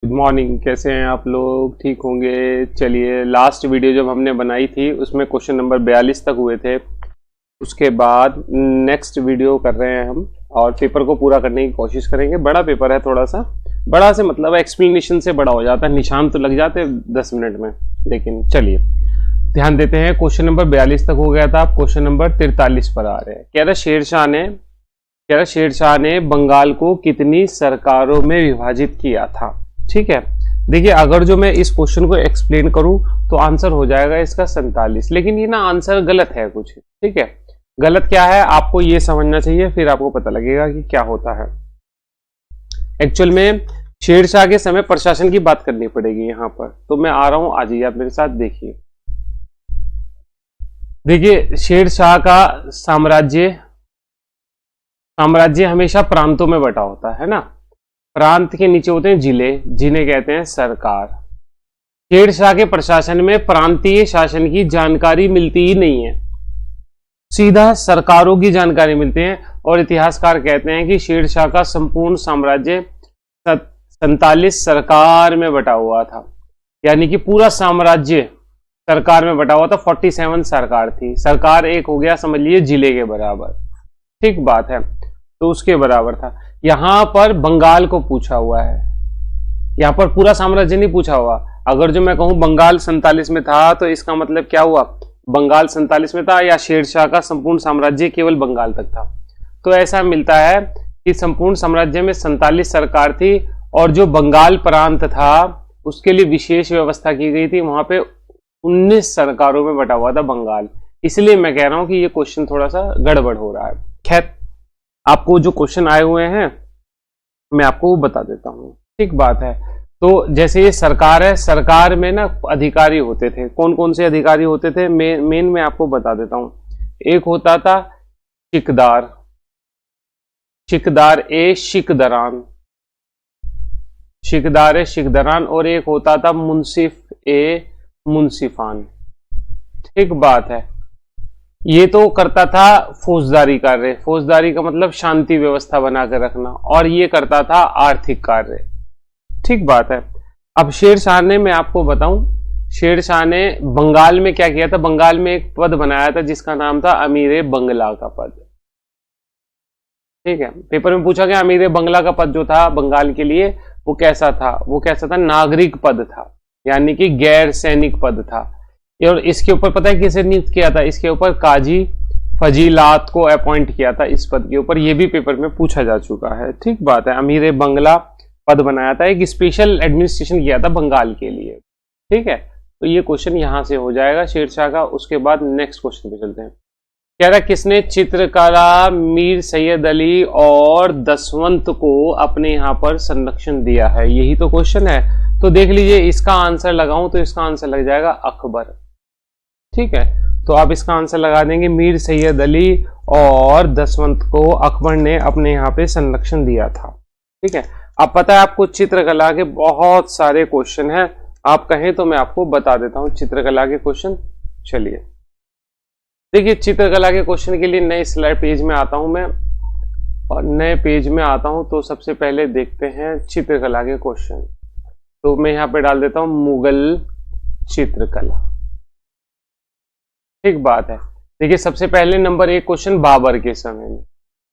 Good morning. कैसे हैं आप लोग? ठीक होंगे। चलिए, लास्ट वीडियो जब हमने बनाई थी उसमें क्वेश्चन नंबर 42 तक हुए थे। उसके बाद नेक्स्ट वीडियो कर रहे हैं हम और पेपर को पूरा करने की कोशिश करेंगे। बड़ा पेपर है, थोड़ा सा बड़ा से मतलब एक्सप्लेनेशन से बड़ा हो जाता है, निशान तो लग जाते हैं 10 मिनट में, लेकिन चलिए ध्यान देते हैं। क्वेश्चन नंबर 42 तक हो गया था, आप क्वेश्चन नंबर 43 पर आ रहे हैं। कह रहा शेरशाह ने बंगाल को कितनी सरकारों में विभाजित किया था। ठीक है, देखिए अगर जो मैं इस क्वेश्चन को एक्सप्लेन करूं तो आंसर हो जाएगा इसका 47, लेकिन ये ना आंसर गलत है कुछ। ठीक है, गलत क्या है आपको ये समझना चाहिए, फिर आपको पता लगेगा कि क्या होता है। एक्चुअल में शेरशाह के समय प्रशासन की बात करनी पड़ेगी यहां पर, तो मैं आ रहा हूं, आ जाइए आप मेरे साथ। देखिए शेरशाह का साम्राज्य हमेशा प्रांतों में बटा होता है ना। प्रांत के नीचे होते हैं जिले, जिन्हें कहते हैं सरकार। शेरशाह के प्रशासन में प्रांतीय शासन की जानकारी मिलती ही नहीं है, सीधा सरकारों की जानकारी मिलती है। और इतिहासकार कहते हैं कि शेरशाह का संपूर्ण साम्राज्य 47 सरकार में बटा हुआ था, यानी कि पूरा साम्राज्य सरकार में बटा हुआ था। 47 सरकार थी। सरकार एक हो गया समझ लीजिए जिले के बराबर, ठीक बात है, तो उसके बराबर था। यहां पर बंगाल को पूछा हुआ है, यहां पर पूरा साम्राज्य नहीं पूछा हुआ। अगर जो मैं कहूं बंगाल 47 में था तो इसका मतलब क्या हुआ, बंगाल 47 में था या शेरशाह का संपूर्ण साम्राज्य केवल बंगाल तक था। तो ऐसा मिलता है कि संपूर्ण साम्राज्य में 47 सरकार थी और जो बंगाल प्रांत था उसके लिए विशेष व्यवस्था की गई थी। वहां पे 19 सरकारों में बटा हुआ था बंगाल। इसलिए मैं कह रहा हूं कि ये क्वेश्चन थोड़ा सा गड़बड़ हो रहा है। खैर, आपको जो क्वेश्चन आए हुए हैं मैं आपको वो बता देता हूं, ठीक बात है। तो जैसे ये सरकार है, सरकार में ना अधिकारी होते थे। कौन कौन से अधिकारी होते थे मेन मैं आपको बता देता हूं। एक होता था शिकदार, शिकदार ए शिकदरान, और एक होता था मुंसिफ ए मुंसिफान। ठीक बात है, ये तो करता था फौजदारी कार्य। फौजदारी का मतलब शांति व्यवस्था बनाकर रखना, और ये करता था आर्थिक कार्य। ठीक बात है। अब शेरशाह ने, मैं आपको बताऊं, शेरशाह ने बंगाल में क्या किया था। बंगाल में एक पद बनाया था जिसका नाम था अमीर बंगला का पद। ठीक है, पेपर में पूछा गया अमीर बंगला का पद जो था बंगाल के लिए वो कैसा था, नागरिक पद था, यानी कि गैर सैनिक पद था। और इसके ऊपर पता है किसे नियुक्त किया था, इसके ऊपर काजी फजीलात को अपॉइंट किया था इस पद के ऊपर। ये भी पेपर में पूछा जा चुका है। ठीक बात है, अमीर बंगला पद बनाया था, एक स्पेशल एडमिनिस्ट्रेशन किया था बंगाल के लिए। ठीक है, तो ये क्वेश्चन यहां से हो जाएगा शेरशाह का। उसके बाद नेक्स्ट क्वेश्चन पे चलते हैं। कह रहा किसने चित्रकला मीर सैयद अली और दसवंत को अपने यहां पर संरक्षण दिया है, यही तो क्वेश्चन है। तो देख लीजिए, इसका आंसर लगाऊं तो इसका आंसर लग जाएगा अकबर। ठीक है, तो आप इसका आंसर लगा देंगे, मीर सैयद अली और दसवंत को अकबर ने अपने यहाँ पे संरक्षण दिया था। ठीक है, अब पता है आपको चित्रकला के बहुत सारे क्वेश्चन हैं, आप कहें तो मैं आपको बता देता हूं चित्रकला के क्वेश्चन। चलिए देखिए, चित्रकला के क्वेश्चन के लिए नए स्लाइड पेज में आता हूं मैं, और नए पेज में आता हूं तो सबसे पहले देखते हैं चित्रकला के क्वेश्चन। तो मैं यहां पे डाल देता हूं मुगल चित्रकला। ठीक बात है। देखिए सबसे पहले नंबर 1 क्वेश्चन बाबर के समय में।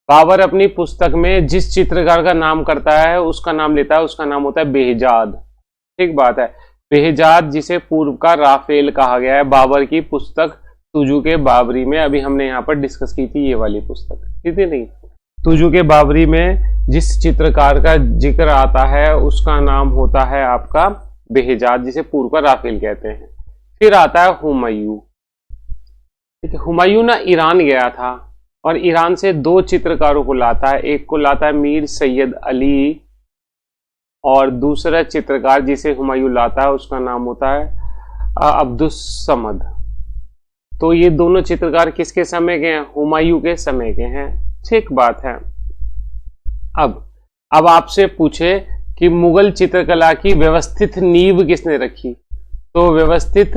बाबर अपनी पुस्तक में जिस चित्रकार का नाम करता है उसका नाम लेता है, उसका नाम होता है बेहजाद। ठीक बात है, बेहजाद जिसे पूर्व का राफेल कहा गया है। बाबर की पुस्तक तुजू के बाबरी में, अभी हमने यहाँ पर डिस्कस की थी ये वाली पुस्तक, ठीक है नहीं, तुजू के बाबरी में जिस चित्रकार का जिक्र आता है उसका नाम होता है आपका बेहजाद, जिसे पूर्व का राफेल कहते हैं। फिर आता है हुमायूं। ठीक है, हुमायूं ना ईरान गया था और ईरान से 2 चित्रकारों को लाता है। एक को लाता है मीर सैयद अली, और दूसरा चित्रकार जिसे हुमायूं लाता है उसका नाम होता है अब्दुस समद। तो ये दोनों चित्रकार किसके समय के हैं, हुमायूं के समय के हैं। ठीक बात है। अब आपसे पूछे कि मुगल चित्रकला की व्यवस्थित नींव किसने रखी, तो व्यवस्थित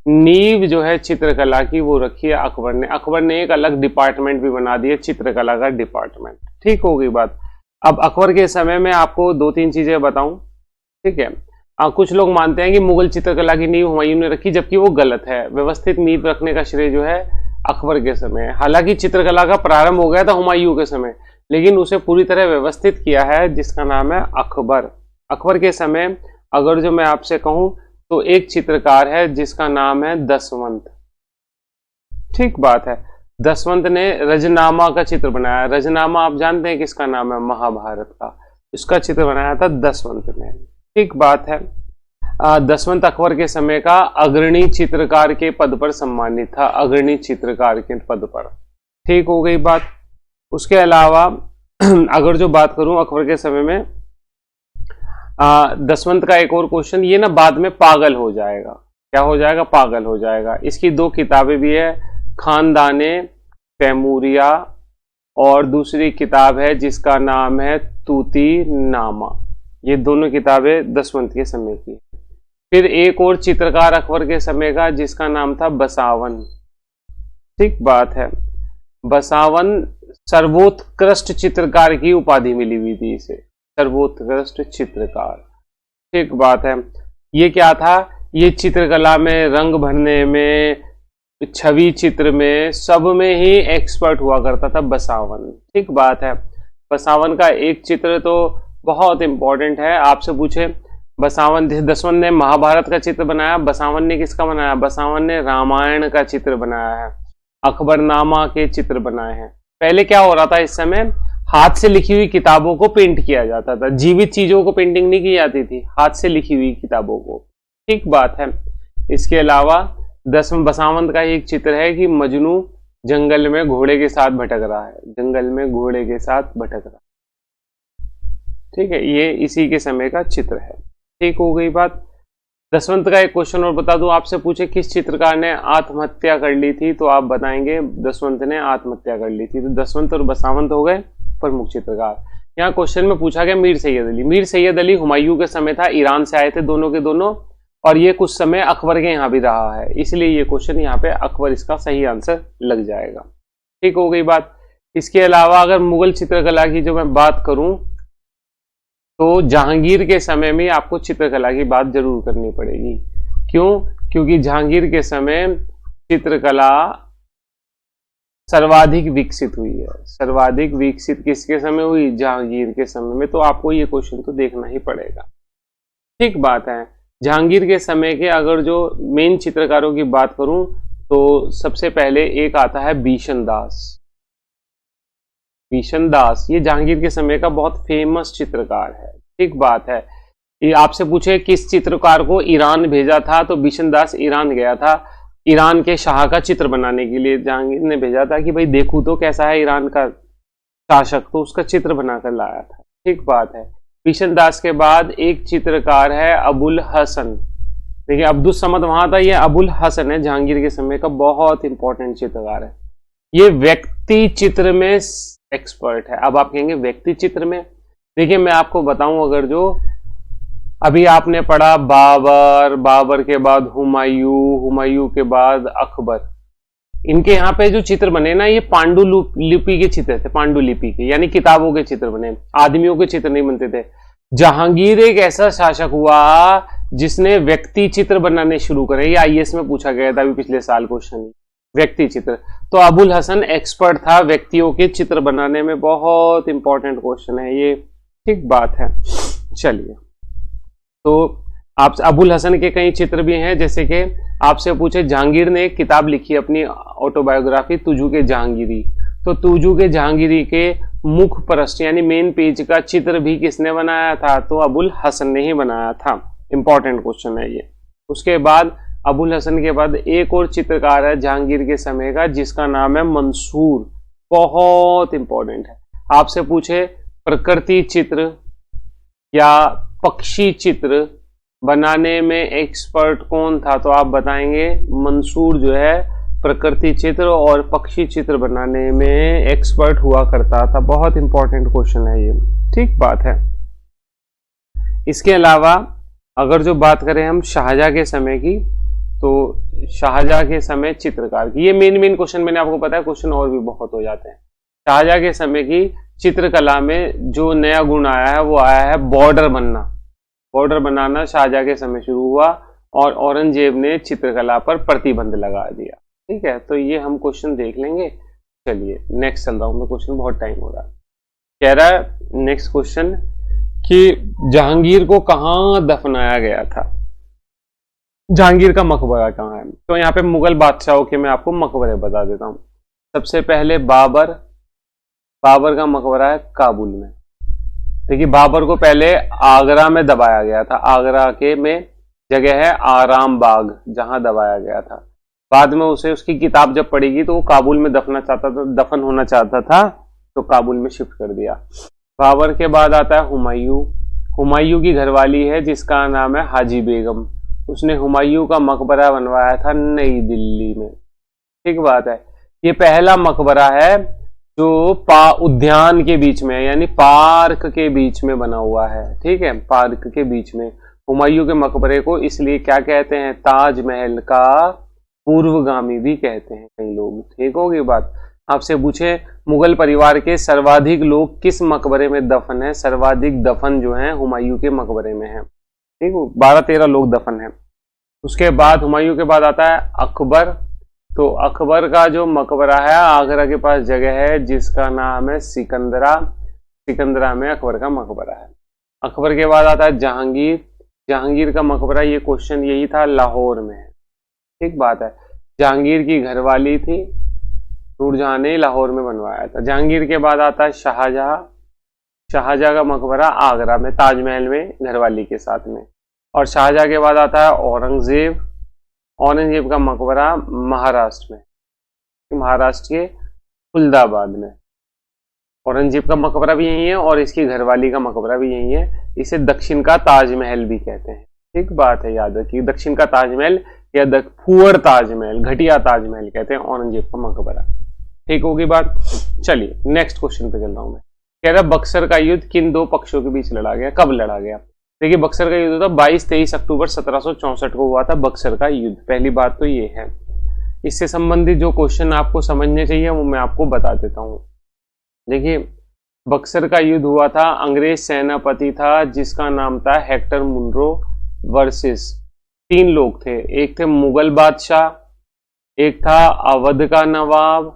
नींव जो है चित्रकला की वो रखी है अकबर ने। अकबर ने एक अलग डिपार्टमेंट भी बना दिया, चित्रकला का डिपार्टमेंट। ठीक हो गई बात। अब अकबर के समय में आपको 2-3 चीजें बताऊं ठीक है। कुछ लोग मानते हैं कि मुगल चित्रकला की नींव हुमायूं ने रखी, जबकि वो गलत है। व्यवस्थित नींव रखने का श्रेय जो है अकबर के समय। हालांकि चित्रकला का प्रारंभ हो गया था हुमायूं के समय, लेकिन उसे पूरी तरह व्यवस्थित किया है जिसका नाम है अकबर। अकबर के समय अगर जो मैं आपसे कहूं तो एक चित्रकार है जिसका नाम है दसवंत। ठीक बात है। दसवंत ने रजनामा का चित्र बनाया। रजनामा आप जानते हैं किसका नाम है? महाभारत का। इसका चित्र बनाया था दसवंत ने। ठीक बात है। दसवंत अकबर के समय का अग्रणी चित्रकार के पद पर सम्मानित था। अग्रणी चित्रकार के पद पर। ठीक हो गई बात। उसके अलावा अगर जो बात करूं अकबर के समय में दसवंत का एक और क्वेश्चन, ये ना बाद में पागल हो जाएगा। क्या हो जाएगा? पागल हो जाएगा। इसकी दो किताबें भी है, खानदाने तैमूरिया और दूसरी किताब है जिसका नाम है तूती नामा। ये दोनों किताबें दसवंत के समय की। फिर एक और चित्रकार अकबर के समय का जिसका नाम था बसावन। ठीक बात है। बसावन सर्वोत्कृष्ट चित्रकार की उपाधि मिली हुई थी इसे, सर्वोत्कृष्ट चित्रकार। ठीक बात है। ये क्या था? ये चित्रकला में, रंग भरने में, छवि चित्र में, सब में ही एक्सपर्ट हुआ करता था बसावन। ठीक बात है। बसावन का एक चित्र तो बहुत इंपॉर्टेंट है। आपसे पूछे बसावन, दसवंत ने महाभारत का चित्र बनाया, बसावन ने किसका बनाया? बसावन ने रामायण का चित्र बनाया है, अकबरनामा के चित्र बनाए हैं। पहले क्या हो रहा था इस समय? हाथ से लिखी हुई किताबों को पेंट किया जाता था, जीवित चीजों को पेंटिंग नहीं की जाती थी, हाथ से लिखी हुई किताबों को। ठीक बात है। इसके अलावा बसावंत का एक चित्र है कि मजनू जंगल में घोड़े के साथ भटक रहा है, जंगल में घोड़े के साथ भटक रहा है। ठीक है, ये इसी के समय का चित्र है। ठीक हो गई बात। दसवंत का एक क्वेश्चन और बता दूं, आपसे पूछे किस चित्रकार ने आत्महत्या कर ली थी, तो आप बताएंगे दसवंत ने आत्महत्या कर ली थी। तो दसवंत और बसावंत हो गए प्रमुख चित्रकार। यहाँ क्वेश्चन में पूछा गया मीर सैयद अली। मीर सैयद अली हुमायूं के समय था, ईरान से आए थे दोनों के दोनों, और ये कुछ समय अकबर के यहाँ भी रहा है, इसलिए ये क्वेश्चन यहाँ पे अकबर इसका सही आंसर लग जाएगा। ठीक हो गई बात। इसके अलावा अगर मुगल चित्रकला की जो मैं बात करूं तो जहांगीर के समय में आपको चित्रकला की बात जरूर करनी पड़ेगी। क्यों? क्योंकि जहांगीर के समय चित्रकला सर्वाधिक विकसित हुई है। सर्वाधिक विकसित किसके समय हुई? जहांगीर के समय में। तो आपको ये क्वेश्चन तो देखना ही पड़ेगा। ठीक बात है। जहांगीर के समय के अगर जो मेन चित्रकारों की बात करूं तो सबसे पहले एक आता है बीशन दास। बीशन दास ये जहांगीर के समय का बहुत फेमस चित्रकार है। ठीक बात है। ये आपसे पूछे किस चित्रकार को ईरान भेजा था, तो बीशन दास ईरान गया था ईरान के शाह का चित्र बनाने के लिए। जहांगीर ने भेजा था कि भाई देखूं तो कैसा है ईरान का शासक, तो उसका चित्र बनाकर लाया था। ठीक बात है। बीशन दास के बाद एक चित्रकार है अबुल हसन। देखिए अब्दुल समद वहां था, ये अबुल हसन है, जहांगीर के समय का बहुत इंपॉर्टेंट चित्रकार है। ये व्यक्ति चित्र में एक्सपर्ट है। अब आप कहेंगे व्यक्ति चित्र में, देखिए मैं आपको बताऊं, अगर जो अभी आपने पढ़ा बाबर, बाबर के बाद हुमायूं, हुमायूं के बाद अकबर, इनके यहाँ पे जो चित्र बने ना ये पांडुलिपि के चित्र थे, पांडुलिपि के, यानी किताबों के चित्र बने, आदमियों के चित्र नहीं बनते थे। जहांगीर एक ऐसा शासक हुआ जिसने व्यक्ति चित्र बनाने शुरू करे। ये आईएएस में पूछा गया था अभी पिछले साल क्वेश्चन, व्यक्ति चित्र। तो अबुल हसन एक्सपर्ट था व्यक्तियों के चित्र बनाने में, बहुत इंपॉर्टेंट क्वेश्चन है ये। ठीक बात है। चलिए, तो आप अबुल हसन के कई चित्र भी हैं, जैसे कि आपसे पूछे जहांगीर ने एक किताब लिखी अपनी ऑटोबायोग्राफी तुजू के जहांगीरी, तो तुजू के जहांगीरी के मुख पृष्ठ यानी मेन पेज का चित्र भी किसने बनाया था? तो अबुल हसन ने ही बनाया था। इंपॉर्टेंट क्वेश्चन है ये। उसके बाद अबुल हसन के बाद एक और चित्रकार है जहांगीर के समय का जिसका नाम है मंसूर, बहुत इंपॉर्टेंट है। आपसे पूछे प्रकृति चित्र या पक्षी चित्र बनाने में एक्सपर्ट कौन था, तो आप बताएंगे मंसूर जो है प्रकृति चित्र और पक्षी चित्र बनाने में एक्सपर्ट हुआ करता था। बहुत इंपॉर्टेंट क्वेश्चन है ये। ठीक बात है। इसके अलावा अगर जो बात करें हम शाहजहां के समय की, तो शाहजहां के समय चित्रकार की, ये मेन क्वेश्चन मैंने आपको पता है, क्वेश्चन और भी बहुत हो जाते हैं। शाहजहां के समय की चित्रकला में जो नया गुण आया है वो आया है बॉर्डर बनना। बॉर्डर बनाना शाहजहां के समय शुरू हुआ और औरंगजेब ने चित्रकला पर प्रतिबंध लगा दिया। ठीक है, तो ये हम क्वेश्चन देख लेंगे। चलिए नेक्स्ट चल रहा हूं मैं, क्वेश्चन बहुत टाइम हो रहा है। कह रहा है नेक्स्ट क्वेश्चन कि जहांगीर को कहां दफनाया गया था, जहांगीर का मकबरा कहाँ है। तो यहाँ पे मुगल बादशाहों के मैं आपको मकबरे बता देता हूँ। सबसे पहले बाबर, बाबर का मकबरा है काबुल में। देखिए बाबर को पहले आगरा में दबाया गया था, आगरा के में जगह है आराम बाग जहां दबाया गया था। बाद में उसे उसकी किताब जब पढ़ेगी तो वो काबुल में दफन होना चाहता था, तो काबुल में शिफ्ट कर दिया। बाबर के बाद आता है हुमायूं। हुमायूं की घरवाली है जिसका नाम है हाजी बेगम, उसने हुमायूं का मकबरा बनवाया था नई दिल्ली में। ठीक बात है, ये पहला मकबरा है जो उद्यान के बीच में यानी पार्क के बीच में बना हुआ है। ठीक है, पार्क के बीच में। हुमायूं के मकबरे को इसलिए क्या कहते हैं, ताजमहल का पूर्वगामी भी कहते हैं कई लोग। ठीक होगी बात। आपसे पूछे मुगल परिवार के सर्वाधिक लोग किस मकबरे में दफन है, सर्वाधिक दफन जो है हुमायूं के मकबरे में है। ठीक है, 12-13 लोग दफन है। उसके बाद हुमायूं के बाद आता है अकबर। तो अकबर का जो मकबरा है आगरा के पास जगह है जिसका नाम है सिकंदरा, सिकंदरा में अकबर का मकबरा है। अकबर के बाद आता है जहांगीर। जहांगीर का मकबरा, ये क्वेश्चन यही था, लाहौर में है। ठीक बात है, जहांगीर की घरवाली थी नूरजहां ने लाहौर में बनवाया था। जहांगीर के बाद आता है शाहजहां। शाहजहां का मकबरा आगरा में ताजमहल में घरवाली के साथ में। और शाहजहां के बाद आता है औरंगजेब। औरंगजेब का मकबरा महाराष्ट्र में, महाराष्ट्र के फुलदाबाद में। औरंगजेब का मकबरा भी यही है और इसकी घरवाली का मकबरा भी यही है। इसे दक्षिण का ताजमहल भी कहते हैं। ठीक बात है, याद रखिए दक्षिण का ताजमहल या फुअर ताजमहल, घटिया ताजमहल कहते हैं औरंगजेब का मकबरा। ठीक होगी बात। चलिए नेक्स्ट क्वेश्चन पे चल रहा हूं मैं। कह रहा बक्सर का युद्ध किन दो पक्षों के बीच लड़ा गया, कब लड़ा गया। देखिए बक्सर का युद्ध था 22-23 अक्टूबर 1764 को हुआ था बक्सर का युद्ध। पहली बात तो ये है। इससे संबंधित जो क्वेश्चन आपको समझने चाहिए वो मैं आपको बता देता हूं। देखिए बक्सर का युद्ध हुआ था, अंग्रेज सेनापति था जिसका नाम था हेक्टर मुनरो वर्सेस 3 लोग थे। एक थे मुगल बादशाह, एक था अवध का नवाब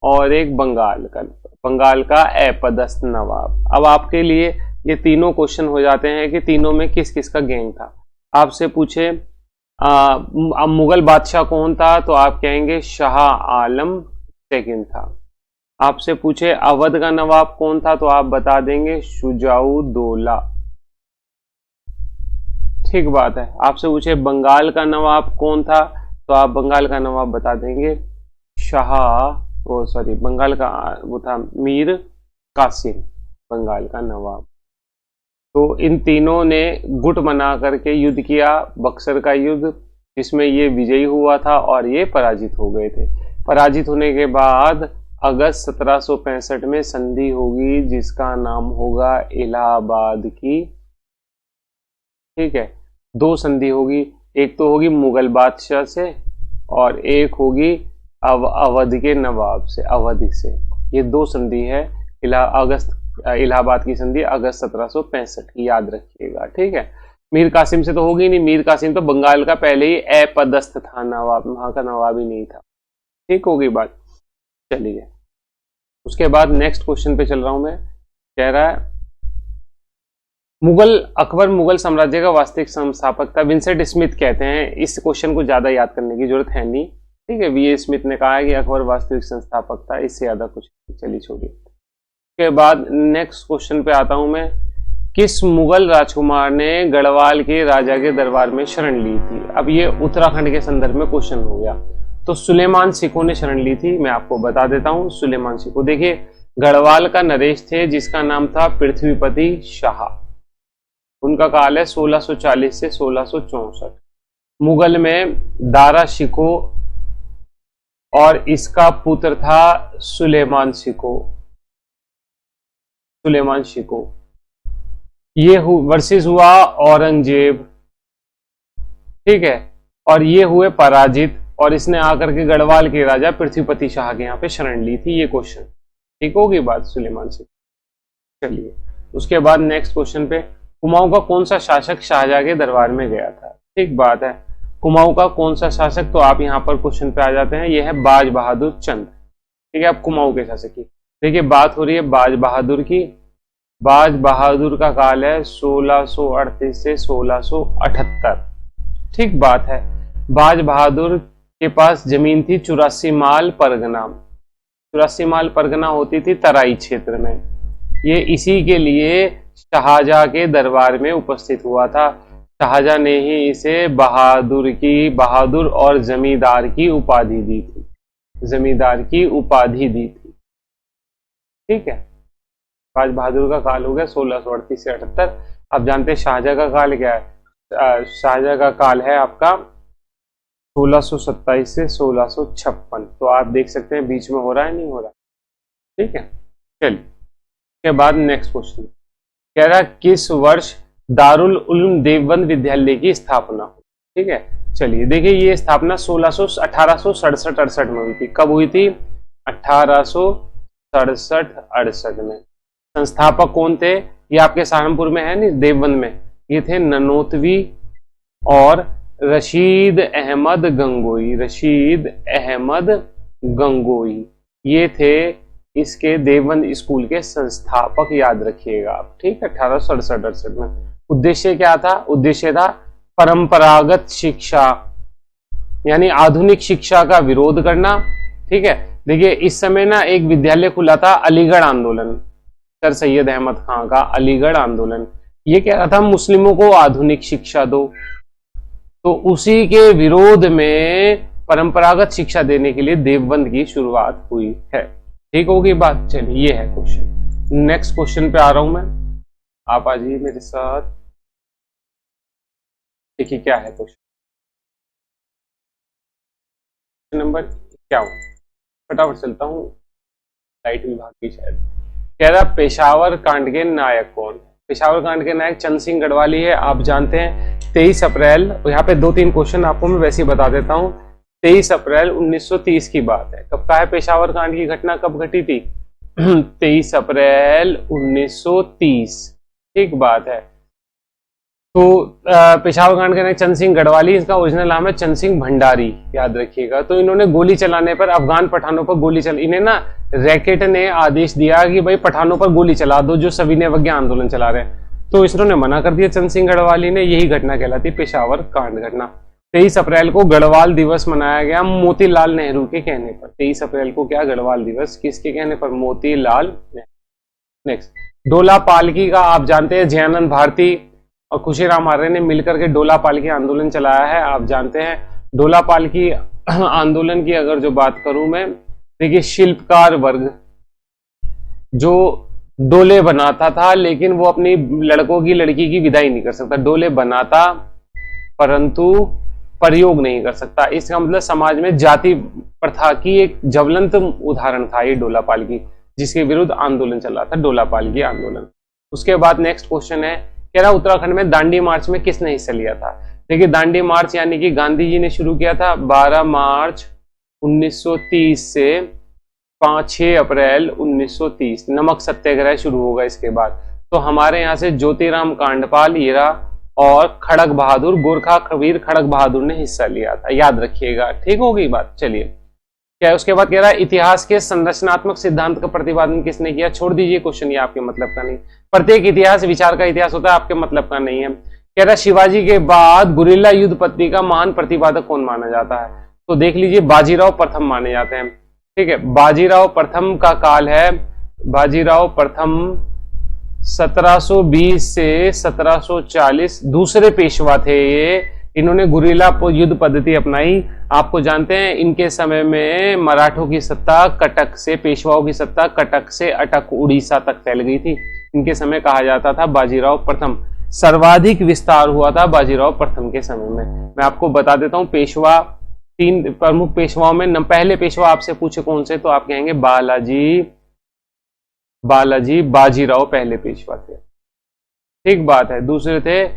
और एक बंगाल का अपदस्थ नवाब। अब आपके लिए ये तीनों क्वेश्चन हो जाते हैं कि तीनों में किस किस का गैंग था। आपसे पूछे मुगल बादशाह कौन था तो आप कहेंगे शाह आलम सेकंड था। आपसे पूछे अवध का नवाब कौन था तो आप बता देंगे शुजाउद्दौला। ठीक बात है। आपसे पूछे बंगाल का नवाब कौन था तो आप बंगाल का नवाब बता देंगे बंगाल का वो था मीर कासिम, बंगाल का नवाब। तो इन तीनों ने गुट बना करके युद्ध किया, बक्सर का युद्ध, जिसमें ये विजयी हुआ था और ये पराजित हो गए थे। पराजित होने के बाद अगस्त 1765 में संधि होगी जिसका नाम होगा इलाहाबाद की। ठीक है, 2 संधि होगी, एक तो होगी मुगल बादशाह से और एक होगी अवध के नवाब से, अवध से। ये 2 संधि है। इलाहाबाद की संधि अगस्त 1765 की, याद रखिएगा। ठीक है, मीर कासिम से तो होगी नहीं, मीर कासिम तो बंगाल का पहले ही अपदस्थ था, नवाब, वहां का नवाब ही नहीं था। ठीक होगी बात। चलिए उसके बाद नेक्स्ट क्वेश्चन पे चल रहा हूं मैं। कह रहा है अकबर मुगल साम्राज्य का वास्तविक संस्थापक था। विंसेंट स्मिथ कहते हैं। इस क्वेश्चन को ज्यादा याद करने की जरूरत है नहीं। ठीक है, वी स्मिथ ने कहा है कि अकबर वास्तविक संस्थापक था, इससे ज्यादा कुछ। चलिए छोड़िए। उसके बाद नेक्स्ट क्वेश्चन पे आता हूं मैं। किस मुगल राजकुमार ने गढ़वाल के राजा के दरबार में शरण ली थी। अब ये उत्तराखंड के संदर्भ में क्वेश्चन हो गया। तो सुलेमान सिखों ने शरण ली थी, मैं आपको बता देता हूं। सुलेमान सिखों, देखिए गढ़वाल का नरेश थे जिसका नाम था पृथ्वीपति शाह। उनका काल है 1640 से 1664। मुगल में दारा शिको और इसका पुत्र था सुलेमान शिको। सुलेमान शिको ये वर्सेस हुआ औरंगजेब। ठीक है, और ये हुए पराजित और इसने आकर के गढ़वाल के राजा पृथ्वीपति शाह के यहाँ पे शरण ली थी। ये क्वेश्चन ठीक होगी बात सुलेमान शिको। चलिए उसके बाद नेक्स्ट क्वेश्चन पे। कुमाऊं का कौन सा शासक शाहजहां के दरबार में गया था? ठीक बात है, कुमाऊं का कौन सा शासक, तो आप यहाँ पर क्वेश्चन पे आ जाते हैं, यह है बाज बहादुर चंद। ठीक है, अब कुमाऊं के शासक की देखिए बात हो रही है बाज बहादुर की। बाज बहादुर का काल है 1638 से 1678। ठीक बात है, बाज बहादुर के पास जमीन थी 84 माल परगना। 84 माल परगना होती थी तराई क्षेत्र में। ये इसी के लिए शाहजहां के दरबार में उपस्थित हुआ था। शाहजहां ने ही इसे बहादुर और जमींदार की उपाधि दी थी। जमींदार की उपाधि दी थी। ठीक है, बाज बहादुर का काल हो गया 1638 से 78। अब जानते हैं शाहजहां का काल क्या है। शाहजहां का काल है आपका 1627 से 1656। तो आप देख सकते हैं बीच में हो रहा है नहीं हो रहा। ठीक है, चलिए के बाद नेक्स्ट क्वेश्चन कह रहा किस वर्ष दारुल उलूम देवबंद विद्यालय की स्थापना हुई? ठीक है, चलिए देखिए ये स्थापना 1867-68 में हुई थी। कब हुई थी? 1867-68 में। संस्थापक कौन थे? ये आपके सहारनपुर में है नहीं, देवबंद में, ये थे ननोतवी और रशीद अहमद गंगोई। रशीद अहमद गंगोई ये थे इसके देवबंद स्कूल के संस्थापक, याद रखिएगा आप। ठीक है, 1867-68 में। उद्देश्य क्या था? उद्देश्य था परंपरागत शिक्षा यानी आधुनिक शिक्षा का विरोध करना। ठीक है, देखिए इस समय ना एक विद्यालय खुला था अलीगढ़ आंदोलन, सर सैयद अहमद खां का अलीगढ़ आंदोलन। ये कह रहा था मुस्लिमों को आधुनिक शिक्षा दो, तो उसी के विरोध में परंपरागत शिक्षा देने के लिए देवबंद की शुरुआत हुई है। ठीक होगी बात। चलिए ये है क्वेश्चन। नेक्स्ट क्वेश्चन पे आ रहा हूं मैं, आप आ जाइए मेरे साथ। देखिए क्या है क्वेश्चन नंबर 51। फटाफट चलता हूं, लाइट विभाग की शायद। कह रहा पेशावर कांड के नायक कौन? पेशावर कांड के नायक चंद सिंह गढ़वाली है, आप जानते हैं। 23 अप्रैल, यहाँ पे 2-3 क्वेश्चन आपको मैं वैसे ही बता देता हूँ। 23 अप्रैल 1930 की बात है। कब का है पेशावर कांड की घटना, कब घटी थी? 23 अप्रैल 1930। ठीक बात है। तो पेशावर कांड के नायक चंद सिंह गढ़वाली, इसका ओरिजिनल नाम है चंद सिंह भंडारी, याद रखिएगा। तो इन्होंने गोली चलाने पर, अफगान पठानों पर गोली चला, इन्हें ना रैकेट ने आदेश दिया कि भाई पठानों पर गोली चला दो जो सविनय अवज्ञा आंदोलन चला रहे हैं। तो इसने मना कर दिया चंद सिंह गढ़वाली ने। यही घटना कहलाती पेशावर कांड घटना। 23 अप्रैल को गढ़वाल दिवस मनाया गया मोतीलाल नेहरू के कहने पर। 23 अप्रैल को क्या गढ़वाल दिवस, किसके कहने पर? मोतीलाल नेहरू। नेक्स्ट, डोला पालकी का आप जानते हैं जयानंद भारती और खुशीराम आर्य ने मिलकर के डोला पालकी आंदोलन चलाया है, आप जानते हैं। डोला पालकी आंदोलन की अगर जो बात करूं मैं, देखिए शिल्पकार वर्ग जो डोले बनाता था, लेकिन वो अपनी लड़कों की लड़की की विदाई नहीं कर सकता। डोले बनाता परंतु प्रयोग नहीं कर सकता। इसका मतलब समाज में जाति प्रथा की एक ज्वलंत उदाहरण था ये डोला पालकी, जिसके विरुद्ध आंदोलन चला था, डोला पालकी आंदोलन। उसके बाद नेक्स्ट क्वेश्चन है, कह रहा उत्तराखंड में दांडी मार्च में किसने हिस्सा लिया था? देखिए दांडी मार्च यानी कि गांधी जी ने शुरू किया था 12 मार्च 1930 से 5-6 अप्रैल 1930। नमक सत्याग्रह शुरू होगा इसके बाद। तो हमारे यहाँ से ज्योतिराम कांडपाल, हीरा और खड़ग बहादुर, गोरखा कबीर खड़ग बहादुर ने हिस्सा लिया था, याद रखिएगा। ठीक होगी बात। चलिए क्या है उसके बाद कह रहा है इतिहास के संरचनात्मक सिद्धांत का प्रतिपादन किसने किया? छोड़ दीजिए क्वेश्चन, ये आपके मतलब का नहीं। प्रत्येक इतिहास विचार का इतिहास होता है, आपके मतलब का नहीं है। कह रहा शिवाजी के बाद गुरिल्ला युद्ध पद्धति का महान प्रतिपादक कौन माना जाता है? तो देख लीजिए बाजीराव प्रथम माने जाते हैं। ठीक है, बाजीराव प्रथम का काल है, बाजीराव प्रथम 1720 से 1740, दूसरे पेशवा थे ये। इन्होंने गुरिल्ला युद्ध पद्धति अपनाई। आपको जानते हैं इनके समय में मराठों की सत्ता कटक से, पेशवाओं की सत्ता कटक से अटक उड़ीसा तक फैल गई थी। इनके समय कहा जाता था बाजीराव प्रथम। सर्वाधिक विस्तार हुआ था बाजीराव प्रथम के समय में। मैं आपको बता देता हूं पेशवा, 3 प्रमुख पेशवाओं में पहले पेशवा आपसे पूछे कौन से, तो आप कहेंगे बालाजी बाजीराव पहले पेशवा थे। ठीक बात है। दूसरे थे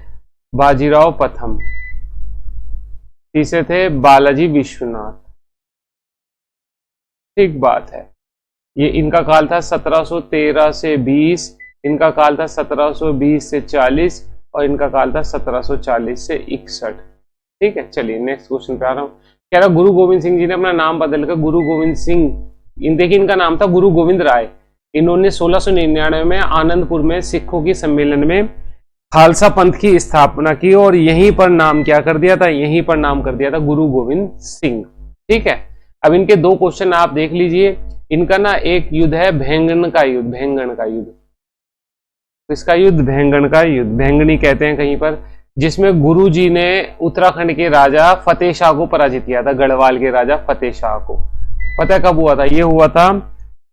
बाजीराव प्रथम, तीसरे थे बालाजी विश्वनाथ। ठीक बात है। ये इनका काल था 1713 से 20, इनका काल था 1720 से 40 और इनका काल था 1740 से 61। ठीक है, चलिए नेक्स्ट क्वेश्चन पे आ रहा हूँ। कह रहा गुरु गोविंद सिंह जी ने अपना नाम बदलकर गुरु गोविंद सिंह, देखिए इनका नाम था गुरु गोविंद राय। इन्होंने 1699 में आनंदपुर में सिखों की सम्मेलन में खालसा पंथ की स्थापना की और यहीं पर नाम क्या कर दिया था, यहीं पर नाम कर दिया था गुरु गोविंद सिंह। ठीक है, अब इनके दो क्वेश्चन आप देख लीजिए। इनका ना एक युद्ध है भेंगण का युद्ध, भेंगण का युद्ध, इसका युद्ध भेंगण का युद्ध, भेंगणी कहते हैं कहीं पर, जिसमें गुरुजी ने उत्तराखंड के राजा फतेह शाह को पराजित किया था, गढ़वाल के राजा फतेह शाह को। पता कब हुआ था? ये हुआ था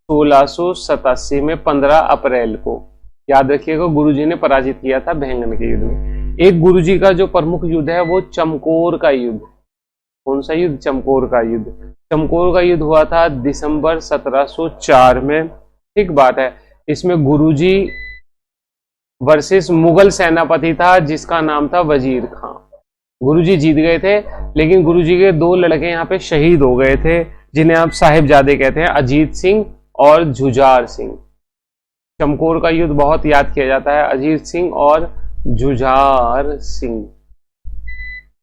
1687 में 15 अप्रैल को। याद रखिएगा, गुरुजी ने पराजित किया था भेंगण के युद्ध में। एक गुरुजी का जो प्रमुख युद्ध है वो चमकौर का युद्ध। कौन सा युद्ध? चमकौर का युद्ध। चमकौर का युद्ध हुआ था दिसंबर 1704 में। ठीक बात है। इसमें गुरुजी वर्सेस मुगल सेनापति था जिसका नाम था वजीर खां। गुरुजी जीत गए थे, लेकिन गुरुजी के दो लड़के यहाँ पे शहीद हो गए थे, जिन्हें आप साहिबजादे कहते हैं, अजीत सिंह और जुझार सिंह। चमकौर का युद्ध बहुत याद किया जाता है, अजीत सिंह और जुझार सिंह।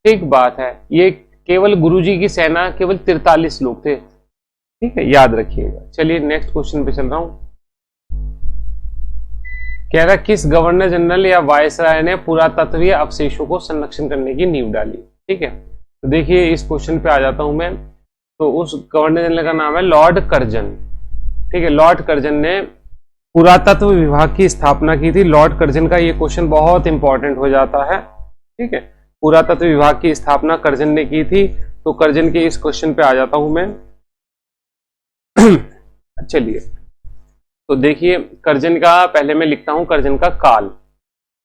ठीक बात है। ये केवल गुरुजी की सेना केवल 43 लोग थे। ठीक है, याद रखिएगा। चलिए नेक्स्ट क्वेश्चन पे चल रहा हूं। कह रहा किस गवर्नर जनरल या वायसराय ने पुरातत्वीय अवशेषों को संरक्षण करने की नींव डाली? ठीक है, तो देखिए इस क्वेश्चन पे आ जाता हूं मैं। तो उस गवर्नर जनरल का नाम है लॉर्ड कर्जन। ठीक है, लॉर्ड कर्जन ने पुरातत्व विभाग की स्थापना की थी। लॉर्ड कर्जन का ये क्वेश्चन बहुत इंपॉर्टेंट हो जाता है। ठीक है, पुरातत्व विभाग की स्थापना कर्जन ने की थी, तो कर्जन के इस क्वेश्चन पे आ जाता हूं मैं। चलिए, तो देखिए कर्जन का पहले मैं लिखता हूं कर्जन का काल।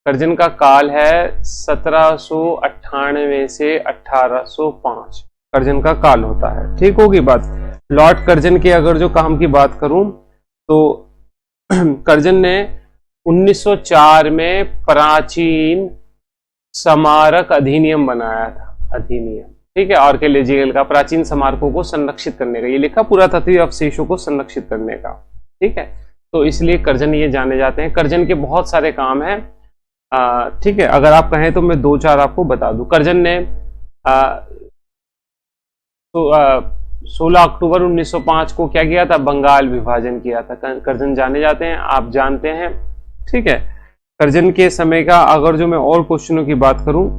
कर्जन का काल है 1798 से 1805 कर्जन का काल होता है। ठीक होगी बात। लॉर्ड कर्जन के अगर जो काम की बात करूं तो कर्जन ने 1904 में प्राचीन स्मारक अधिनियम बनाया था। अधिनियम, ठीक है, आर्कियोलॉजिकल का, प्राचीन स्मारकों को संरक्षित करने का। ये लिखा पुरातत्वीय अवशेषों को संरक्षित करने का। ठीक है, तो इसलिए कर्जन ये जाने जाते हैं। कर्जन के बहुत सारे काम हैं। ठीक है, अगर आप कहें तो मैं दो चार आपको बता दूं। कर्जन ने 16 अक्टूबर 1905 को क्या किया था? बंगाल विभाजन किया था। कर्जन जाने जाते हैं, आप जानते हैं। ठीक है, कर्जन के समय का अगर जो मैं और क्वेश्चनों की बात करूं,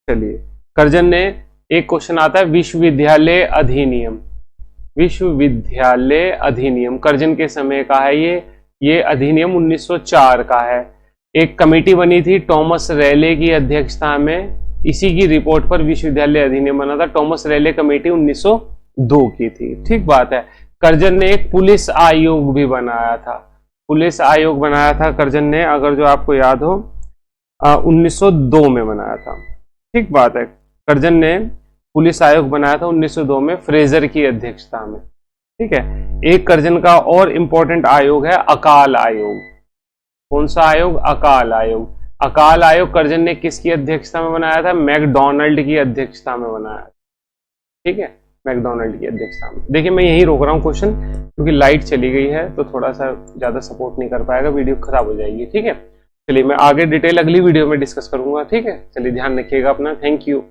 चलिए, कर्जन ने एक क्वेश्चन आता है विश्वविद्यालय अधिनियम। विश्वविद्यालय अधिनियम कर्जन के समय का है। ये अधिनियम 1904 का है। एक कमेटी बनी थी टॉमस रेले की अध्यक्षता में, इसी की रिपोर्ट पर विश्वविद्यालय अधिनियम बना था। टॉमस रेले कमेटी 1902 की थी। ठीक बात है। कर्जन ने एक पुलिस आयोग भी बनाया था। पुलिस आयोग बनाया था कर्जन ने, अगर जो आपको याद हो, 1902 में बनाया था। ठीक बात है। कर्जन ने पुलिस आयोग बनाया था 1902 में फ्रेजर की अध्यक्षता में। ठीक है, एक कर्जन का और इंपॉर्टेंट आयोग है अकाल आयोग। कौन सा आयोग? अकाल आयोग। अकाल आयोग कर्जन ने किसकी अध्यक्षता में बनाया था? मैकडॉनल्ड की अध्यक्षता में बनाया। ठीक है, मैकडॉनल्ड की अध्यक्षता में। देखिए मैं यहीं रोक रहा हूं क्वेश्चन, क्योंकि लाइट चली गई है तो थोड़ा सा ज्यादा सपोर्ट नहीं कर पाएगा, वीडियो खराब हो जाएगी। ठीक है, चलिए मैं आगे डिटेल अगली वीडियो में डिस्कस करूंगा। ठीक है, चलिए ध्यान रखिएगा अपना। Thank you.